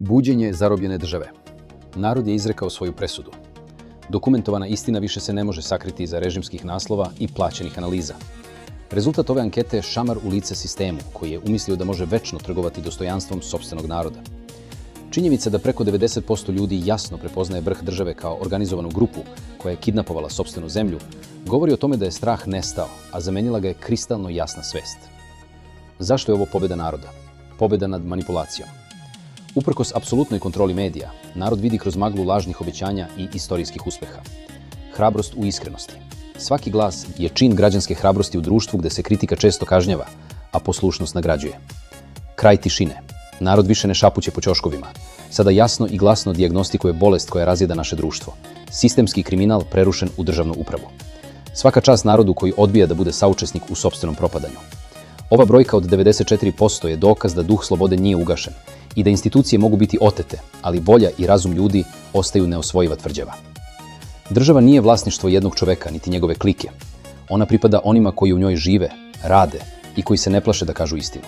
Buđenje zarobljene države. Narod je izrekao svoju presudu. Dokumentovana istina više se ne može sakriti iza režimskih naslova i plaćenih analiza. Rezultat ove ankete je šamar u lice sistemu, koji je umislio da može večno trgovati dostojanstvom sopstvenog naroda. Činjenica da preko 90% ljudi jasno prepoznaje vrh države kao organizovanu grupu koja je kidnapovala sopstvenu zemlju, govori o tome da je strah nestao, a zamenila ga je kristalno jasna svest. Zašto je ovo pobjeda naroda? Pobjeda nad manipulacijom. Uprkos apsolutnoj kontroli medija, narod vidi kroz maglu lažnih obećanja i istorijskih uspeha. Hrabrost u iskrenosti. Svaki glas je čin građanske hrabrosti u društvu gde se kritika često kažnjava, a poslušnost nagrađuje. Kraj tišine. Narod više ne šapuće po ćoškovima. Sada jasno i glasno dijagnostikuje bolest koja razjeda naše društvo. Sistemski kriminal prerušen u državnu upravu. Svaka čast narodu koji odbija da bude saučesnik u sopstvenom propadanju. Ova brojka od 94% je dokaz da duh slobode nije ugašen i da institucije mogu biti otete, ali volja i razum ljudi ostaju neosvojiva tvrđava. Država nije vlasništvo jednog čoveka, niti njegove klike. Ona pripada onima koji u njoj žive, rade i koji se ne plaše da kažu istinu.